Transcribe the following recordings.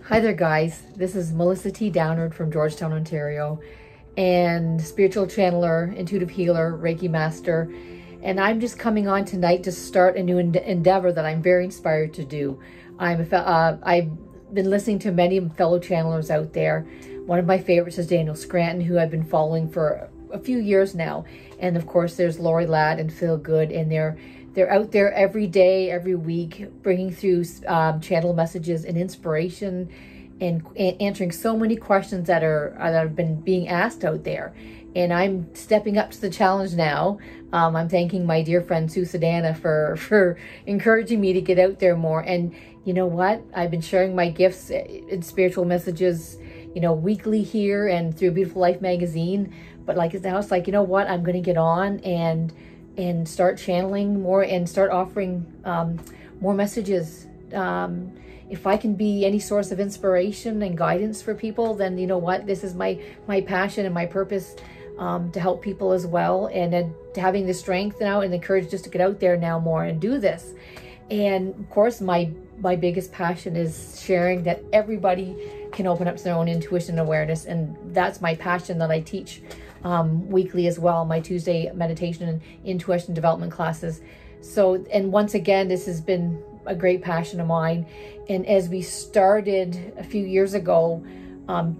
Hi there, guys. This is Melissa T. Downard from Georgetown, Ontario, and spiritual channeler, intuitive healer, Reiki Master. And I'm just coming on tonight to start a new endeavor that I'm very inspired to do. I've been listening to many fellow channelers out there. One of my favorites is Daniel Scranton, who I've been following for a few years now. And of course, there's Lori Ladd and Phil Good, and they're out there every day, every week, bringing through channel messages and inspiration and answering so many questions that have been being asked out there. And I'm stepping up to the challenge now. I'm thanking my dear friend Sue Sedana for encouraging me to get out there more. And you know what? I've been sharing my gifts and spiritual messages, weekly here and through Beautiful Life magazine. But now it's like, you know what? I'm going to get on and start channeling more and start offering more messages. If I can be any source of inspiration and guidance for people, then you know what? This is my passion and my purpose, to help people as well. And then having the strength now and the courage just to get out there now more and do this. And of course, my biggest passion is sharing that everybody can open up to their own intuition and awareness. And that's my passion that I teach weekly as well, my Tuesday meditation and intuition development classes. So, and once again, this has been a great passion of mine. And as we started a few years ago,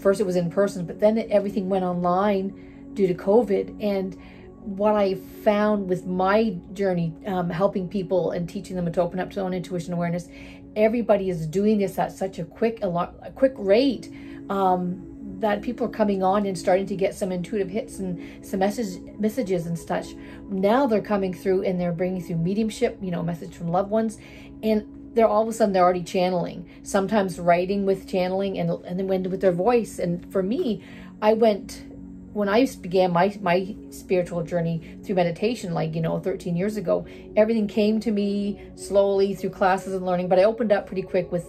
first it was in person, but then everything went online due to COVID. And what I found with my journey, helping people and teaching them to open up to their own intuition awareness, everybody is doing this at such a quick rate, that people are coming on and starting to get some intuitive hits and some messages and such. Now they're coming through and they're bringing through mediumship, message from loved ones, and they're all of a sudden they're already channeling, sometimes writing with channeling and then went with their voice. And for me, when I began my spiritual journey through meditation, 13 years ago, everything came to me slowly through classes and learning, but I opened up pretty quick with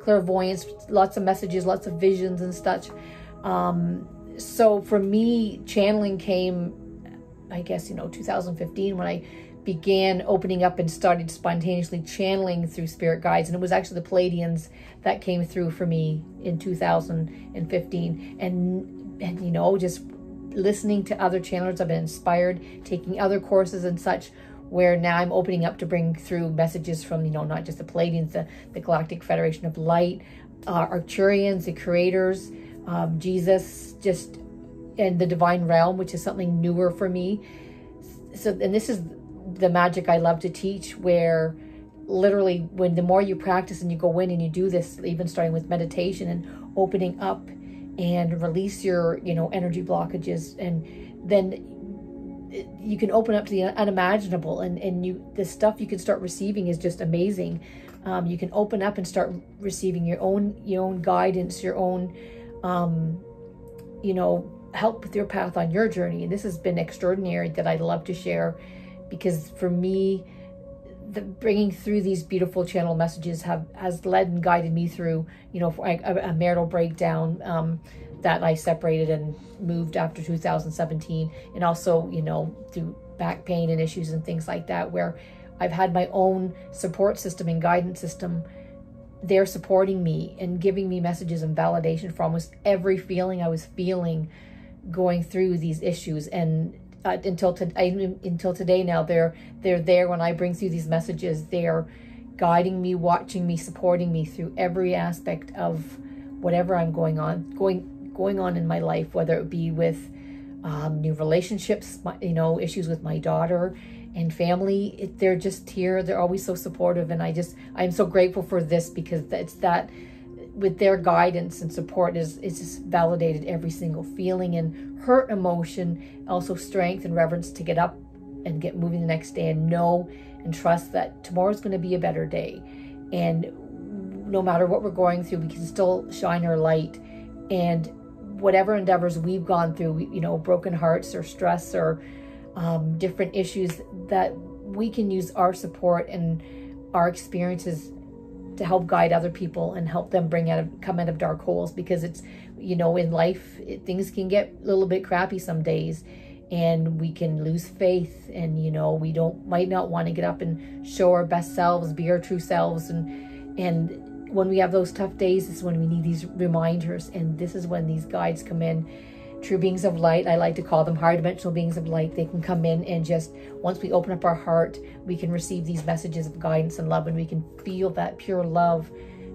clairvoyance, lots of messages, lots of visions and such. So for me, channeling came, 2015, when I began opening up and started spontaneously channeling through spirit guides. And it was actually the Pleiadians that came through for me in 2015. And just listening to other channelers, I've been inspired, taking other courses and such, where now I'm opening up to bring through messages from, not just the Pleiadians, the Galactic Federation of Light, Arcturians, the creators, Jesus, and the divine realm, which is something newer for me. So, and this is the magic I love to teach, where literally the more you practice and you go in and you do this, even starting with meditation and opening up and release your, energy blockages, and then you can open up to the unimaginable, and the stuff you can start receiving is just amazing. You can open up and start receiving your own guidance, your own, help with your path on your journey. And this has been extraordinary, that I love to share, because for me, bringing through these beautiful channel messages has led and guided me through, a marital breakdown that I separated and moved after 2017, and also, through back pain and issues and things like that, where I've had my own support system and guidance system. They're supporting me and giving me messages and validation for almost every feeling I was feeling going through these issues. And until today now, they're there when I bring through these messages. They're guiding me, watching me, supporting me through every aspect of whatever I'm going on in my life, whether it be with new relationships, issues with my daughter and family. They're just here. They're always so supportive, and I'm so grateful for this, because it's that with their guidance and support it's just validated every single feeling and hurt emotion, also strength and reverence to get up and get moving the next day and know and trust that tomorrow's going to be a better day. And no matter what we're going through, we can still shine our light. And whatever endeavors we've gone through, broken hearts or stress or different issues, that we can use our support and our experiences to help guide other people and help them come out of dark holes. Because it's, in life, things can get a little bit crappy some days, and we can lose faith, and we might not want to get up and show our best selves, be our true selves, and when we have those tough days is when we need these reminders, and this is when these guides come in. True beings of light, I like to call them higher dimensional beings of light. They can come in and just, once we open up our heart, we can receive these messages of guidance and love, and we can feel that pure love,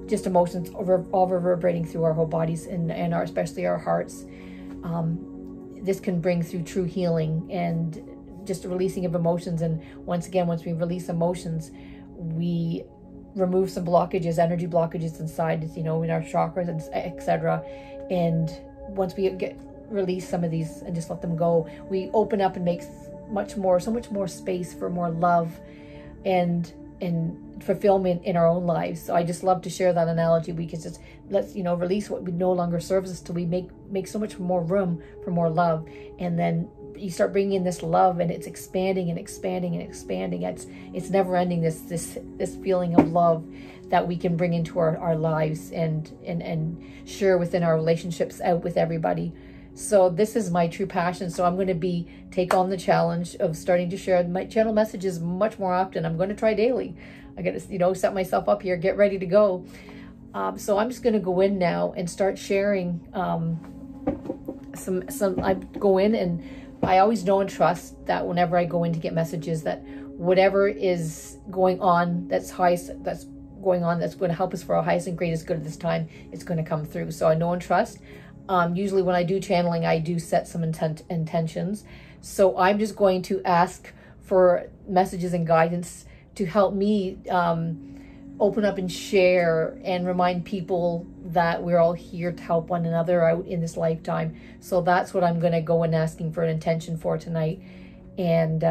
just emotions all reverberating through our whole bodies and our, especially our hearts. This can bring through true healing and just a releasing of emotions. And once again, once we release emotions, we remove some blockages, energy blockages inside, you know, in our chakras and etc. And once we release some of these and just let them go, we open up and make so much more space for more love and fulfillment in our own lives. So I just love to share that analogy. We can just release what no longer serves us till we make so much more room for more love, and then you start bringing in this love, and it's expanding and expanding and expanding. It's never ending, this feeling of love that we can bring into our lives and share within our relationships out with everybody. So this is my true passion. So I'm going to take on the challenge of starting to share my channel messages much more often. I'm going to try daily. I got to, set myself up here, get ready to go. So I'm just going to go in now and start sharing I go in, and I always know and trust that whenever I go in to get messages, that whatever is going on, that's going to help us for our highest and greatest good at this time, it's going to come through. So I know and trust. Usually when I do channeling, I do set some intentions. So I'm just going to ask for messages and guidance to help me open up and share and remind people that we're all here to help one another out in this lifetime. So that's what I'm going to go and asking for an intention for tonight. And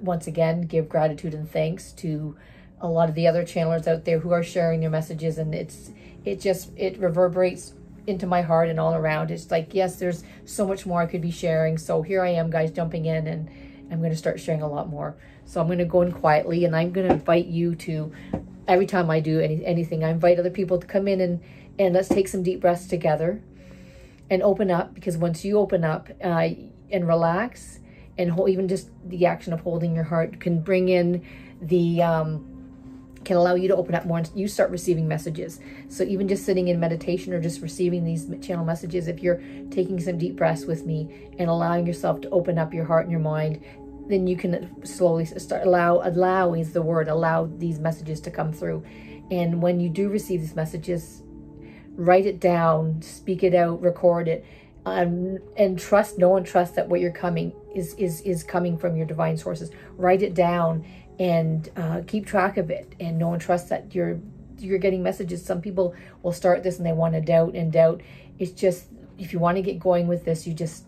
once again, give gratitude and thanks to a lot of the other channelers out there who are sharing their messages, and it reverberates into my heart and all around. It's like, yes, there's so much more I could be sharing. So here I am, guys, jumping in, and I'm going to start sharing a lot more. So I'm going to go in quietly, and I'm going to invite you to, every time I do anything, I invite other people to come in and let's take some deep breaths together and open up, because once you open up and relax, and even just the action of holding your heart can bring in can allow you to open up more, and you start receiving messages. So even just sitting in meditation or just receiving these channel messages, if you're taking some deep breaths with me and allowing yourself to open up your heart and your mind, then you can slowly start allow is the word, allow these messages to come through. And when you do receive these messages, write it down, speak it out, record it, and know and trust that what you're coming is coming from your divine sources. Write it down and keep track of it, and know and trust that you're getting messages. Some people will start this and they want to doubt. It's just, if you want to get going with this, you just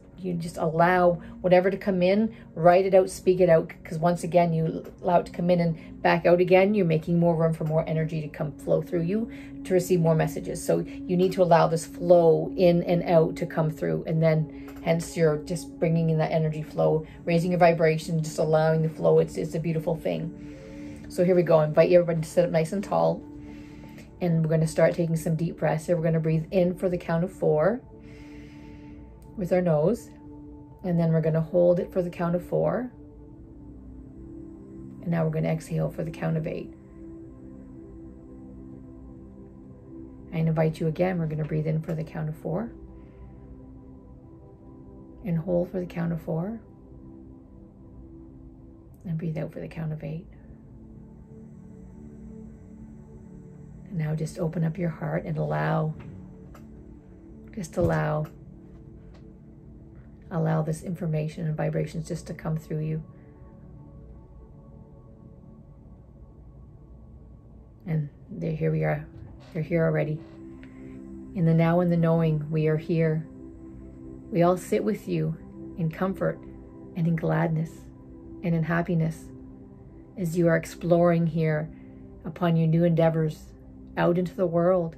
allow whatever to come in, write it out, speak it out, because once again, you allow it to come in and back out again, you're making more room for more energy to flow through you to receive more messages. So you need to allow this flow in and out to come through, and then hence you're just bringing in that energy flow, raising your vibration, just allowing the flow. It's a beautiful thing. So here we go. I invite everybody to sit up nice and tall, and we're going to start taking some deep breaths. So we're going to breathe in for the count of 4 with our nose, and then we're going to hold it for the count of 4, and now we're going to exhale for the count of 8. I invite you again, we're going to breathe in for the count of 4 and hold for the count of 4, and breathe out for the count of 8. And now just open up your heart and allow this information and vibrations just to come through you. And here we are. They're here already. In the now and the knowing, we are here. We all sit with you in comfort and in gladness and in happiness as you are exploring here upon your new endeavors out into the world,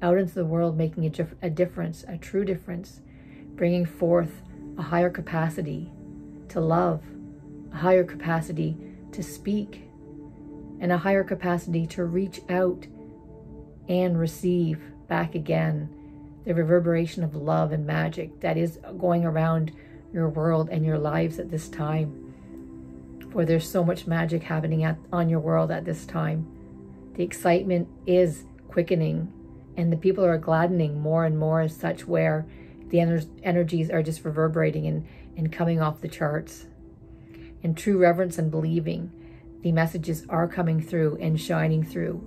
making a difference, a true difference, bringing forth a higher capacity to love, a higher capacity to speak, and a higher capacity to reach out and receive back again the reverberation of love and magic that is going around your world and your lives at this time. For there's so much magic happening on your world at this time. The excitement is quickening, and the people are gladdening more and more as such, where the energies are just reverberating and coming off the charts. In true reverence and believing, the messages are coming through and shining through.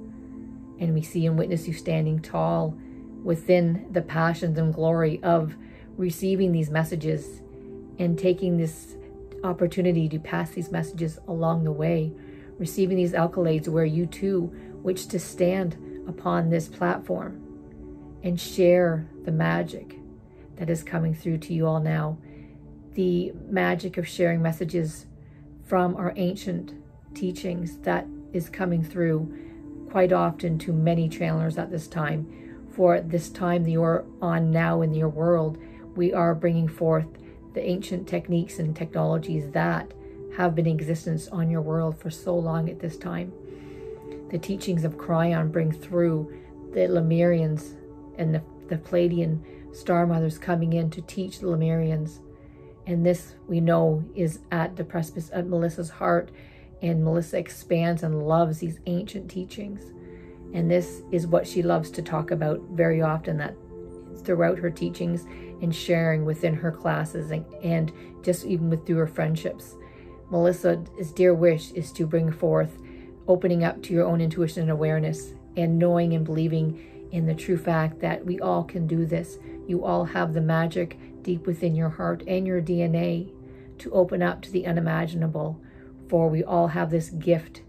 And we see and witness you standing tall within the passions and glory of receiving these messages and taking this opportunity to pass these messages along the way, receiving these accolades where you too wish to stand upon this platform and share the magic that is coming through to you all now. The magic of sharing messages from our ancient teachings that is coming through quite often to many channelers at this time. For this time that you're on now in your world, we are bringing forth the ancient techniques and technologies that have been in existence on your world for so long at this time. The teachings of Cryon bring through the Lemurians and the Pleiadian star mothers coming in to teach the Lemurians. And this, we know, is at the precipice of Melissa's heart, and Melissa expands and loves these ancient teachings. And this is what she loves to talk about very often, that throughout her teachings and sharing within her classes and just even through her friendships. Melissa's dear wish is to bring forth opening up to your own intuition and awareness, and knowing and believing in the true fact that we all can do this. You all have the magic deep within your heart and your DNA to open up to the unimaginable, for we all have this gift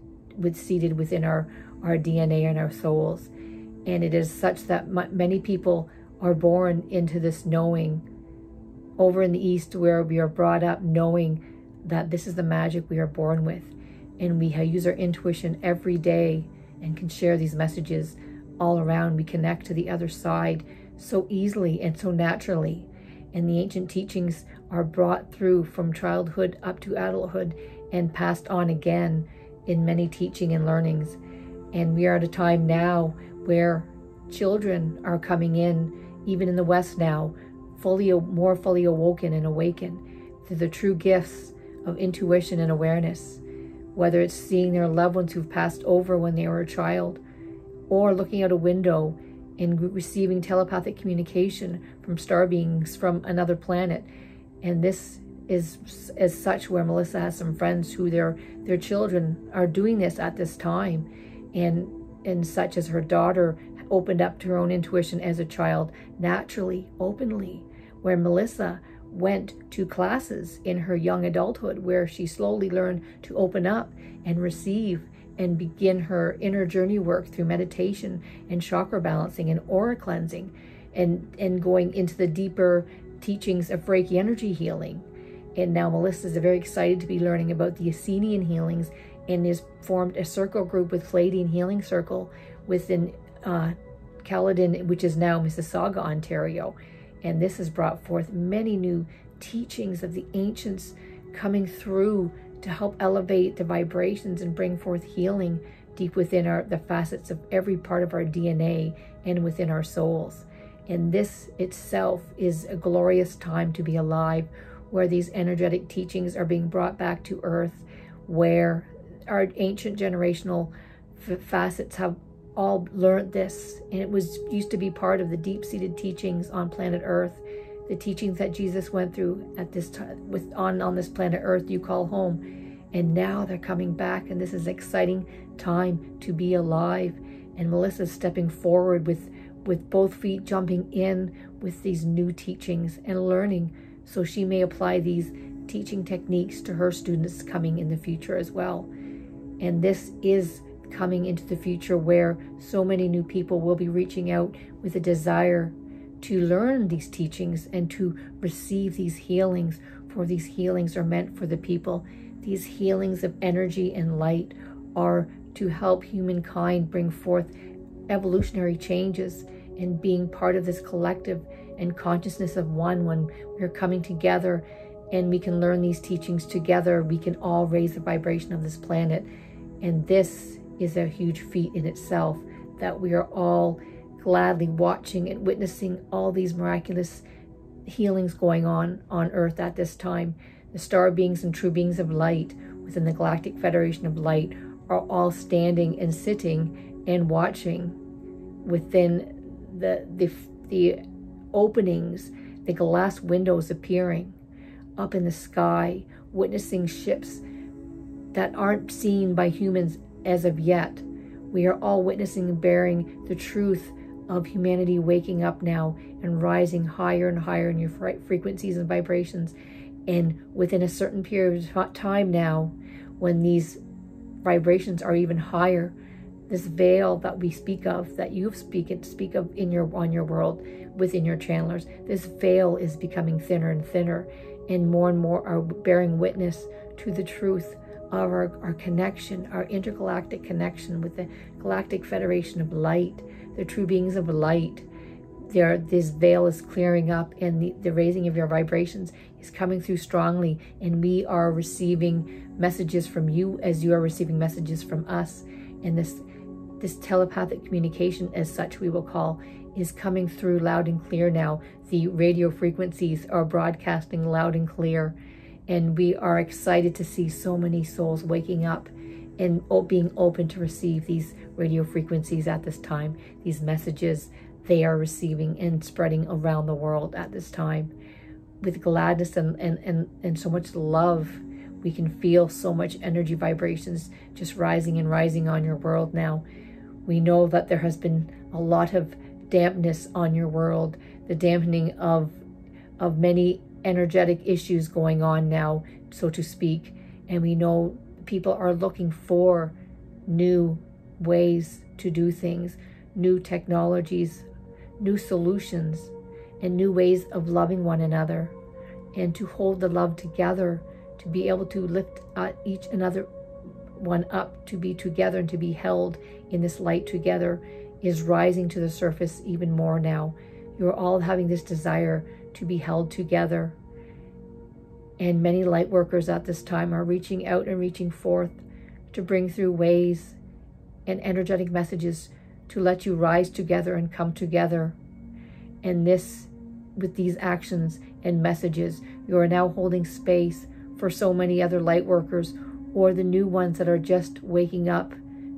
seated within our DNA and our souls. And it is such that many people are born into this knowing. Over in the East, where we are brought up knowing that this is the magic we are born with, and we use our intuition every day and can share these messages all around. We connect to the other side so easily and so naturally. And the ancient teachings are brought through from childhood up to adulthood and passed on again in many teaching and learnings. And we are at a time now where children are coming in, even in the West now, more fully awoken and awakened to the true gifts of intuition and awareness, whether it's seeing their loved ones who've passed over when they were a child, or looking out a window and receiving telepathic communication from star beings from another planet. And this is as such where Melissa has some friends who their children are doing this at this time, and such as her daughter opened up to her own intuition as a child naturally, openly, where Melissa went to classes in her young adulthood where she slowly learned to open up and receive and begin her inner journey work through meditation and chakra balancing and aura cleansing, and going into the deeper teachings of Reiki energy healing. And now Melissa is very excited to be learning about the Essenian healings, and has formed a circle group with Pleiadian Healing Circle within Caledon, which is now Mississauga, Ontario. And this has brought forth many new teachings of the ancients coming through to help elevate the vibrations and bring forth healing deep within the facets of every part of our DNA and within our souls. And this itself is a glorious time to be alive, where these energetic teachings are being brought back to earth, where our ancient generational facets have all learned this, and it used to be part of the deep-seated teachings on planet Earth, the teachings that Jesus went through at this time on this planet Earth you call home. And now they're coming back, and this is an exciting time to be alive. And Melissa's stepping forward with both feet, jumping in with these new teachings and learning, so she may apply these teaching techniques to her students coming in the future as well. And this is coming into the future where so many new people will be reaching out with a desire to learn these teachings and to receive these healings, for these healings are meant for the people. These healings of energy and light are to help humankind bring forth evolutionary changes and being part of this collective and consciousness of one. When we're coming together and we can learn these teachings together, we can all raise the vibration of this planet. And this is a huge feat in itself, that we are all gladly watching and witnessing all these miraculous healings going on Earth at this time. The star beings and true beings of light within the Galactic Federation of Light are all standing and sitting and watching within the openings, the glass windows appearing up in the sky, witnessing ships that aren't seen by humans as of yet. We are all witnessing and bearing the truth of humanity waking up now and rising higher and higher in your frequencies and vibrations. And within a certain period of time now, when these vibrations are even higher, this veil that we speak of, that you speak of on your world, within your channelers, this veil is becoming thinner and thinner, and more are bearing witness to the truth of our connection, our intergalactic connection with the Galactic Federation of Light, the true beings of light. This veil is clearing up, and the raising of your vibrations is coming through strongly, and we are receiving messages from you as you are receiving messages from us. And this telepathic communication, as such we will call, is coming through loud and clear now. The radio frequencies are broadcasting loud and clear, and we are excited to see so many souls waking up and being open to receive these radio frequencies at this time. These messages they are receiving and spreading around the world at this time with gladness and so much love. We can feel so much energy vibrations just rising and rising on your world now. We know that there has been a lot of dampness on your world, the dampening of many energetic issues going on now, so to speak. And we know people are looking for new ways to do things, new technologies, new solutions, and new ways of loving one another, and to hold the love together, to be able to lift each another one up, to be together and to be held in this light together, is rising to the surface even more now. You're all having this desire to be held together. And many light workers at this time are reaching out and reaching forth to bring through ways and energetic messages to let you rise together and come together. And this, with these actions and messages, you are now holding space for so many other light workers, or the new ones that are just waking up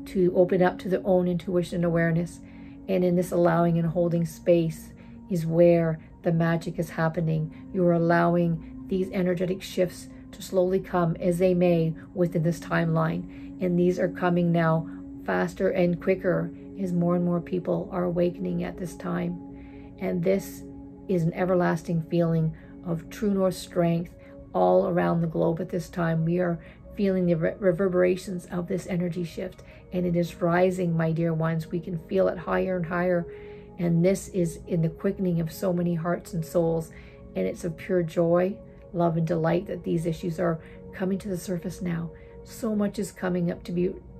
to open up to their own intuition and awareness. And in this allowing and holding space is where the magic is happening. You are allowing these energetic shifts to slowly come as they may within this timeline. And these are coming now faster and quicker as more and more people are awakening at this time. And this is an everlasting feeling of true north strength all around the globe at this time. We are feeling the reverberations of this energy shift, and it is rising, my dear ones. We can feel it higher and higher, and this is in the quickening of so many hearts and souls, and it's of pure joy, love, and delight that these issues are coming to the surface now. So much is coming up to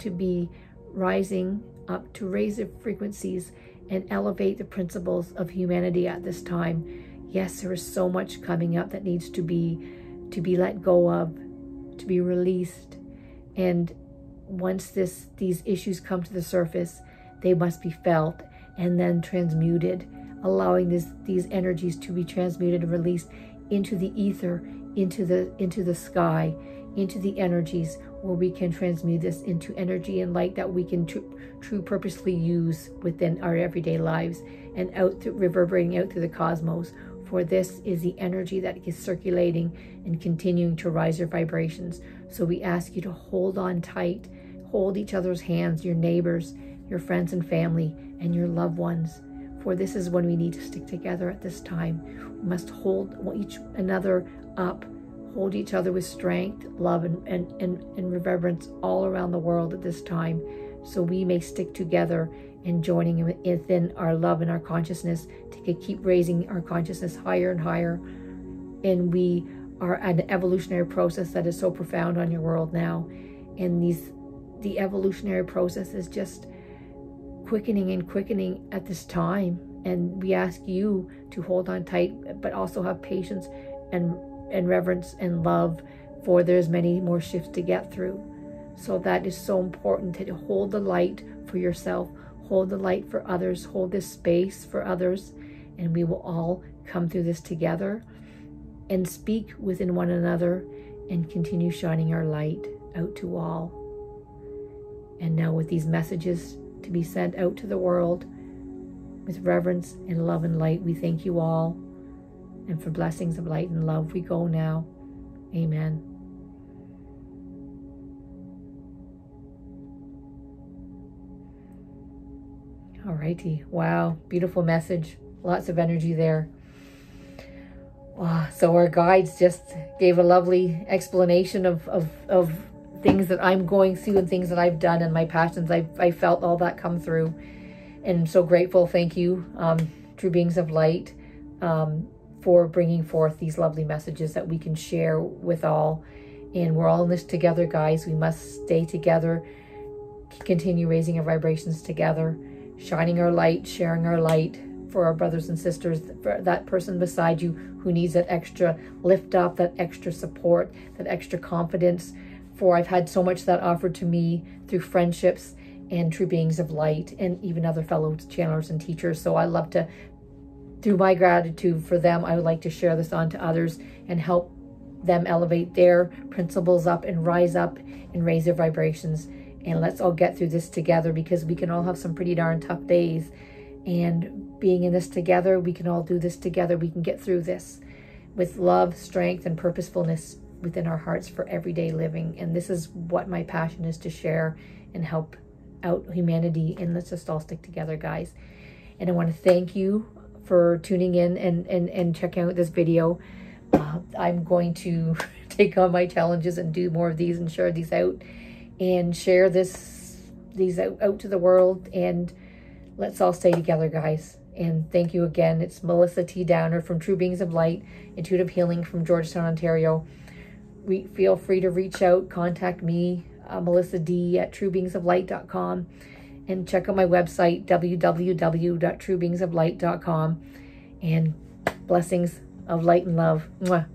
be rising up, to raise the frequencies and elevate the principles of humanity at this time. Yes, there is so much coming up that needs to be let go of, to be released. And once these issues come to the surface, they must be felt and then transmuted, allowing these energies to be transmuted and released into the ether, into the sky, into the energies, where we can transmute this into energy and light that we can true purposely use within our everyday lives and reverberating out through the cosmos. For this is the energy that is circulating and continuing to rise your vibrations. So we ask you to hold on tight, hold each other's hands, your neighbors, your friends and family, and your loved ones. For this is when we need to stick together at this time. We must hold each another up, hold each other with strength, love, and reverence all around the world at this time, so we may stick together and joining within our love and our consciousness to keep raising our consciousness higher and higher. And we are at an evolutionary process that is so profound on your world now. And the evolutionary process is just quickening and quickening at this time. And we ask you to hold on tight, but also have patience and reverence and love, for there's many more shifts to get through. So that is so important, to hold the light for yourself, hold the light for others, hold this space for others, and we will all come through this together and speak within one another and continue shining our light out to all. And now, with these messages to be sent out to the world, with reverence and love and light. We thank you all. And for blessings of light and love, we go now. Amen. Alrighty. Wow. Beautiful message. Lots of energy there. Wow. So our guides just gave a lovely explanation of things that I'm going through and things that I've done and my passions. I felt all that come through. And I'm so grateful. Thank you, true beings of light, for bringing forth these lovely messages that we can share with all. And we're all in this together, guys. We must stay together, continue raising our vibrations together, shining our light, sharing our light for our brothers and sisters, for that person beside you who needs that extra lift up, that extra support, that extra confidence. For I've had so much that offered to me through friendships and true beings of light and even other fellow channelers and teachers. So I love to, through my gratitude for them, I would like to share this on to others and help them elevate their principles up and rise up and raise their vibrations. And let's all get through this together, because we can all have some pretty darn tough days. And being in this together, we can all do this together. We can get through this with love, strength, and purposefulness within our hearts for everyday living. And this is what my passion is, to share and help out humanity. And let's just all stick together, guys. And I want to thank you for tuning in and checking out this video. I'm going to take on my challenges and do more of these and share these out and share these out to the world. And let's all stay together, guys. And thank you again. It's Melissa T. Downer from True Beings of Light, Intuitive Healing from Georgetown, Ontario. Feel free to reach out, contact me, Melissa D at truebeings-of-light.com, and check out my website, www.truebeings-of-light.com. And blessings of light and love. Mwah.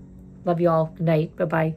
Love you all. Good night. Bye-bye.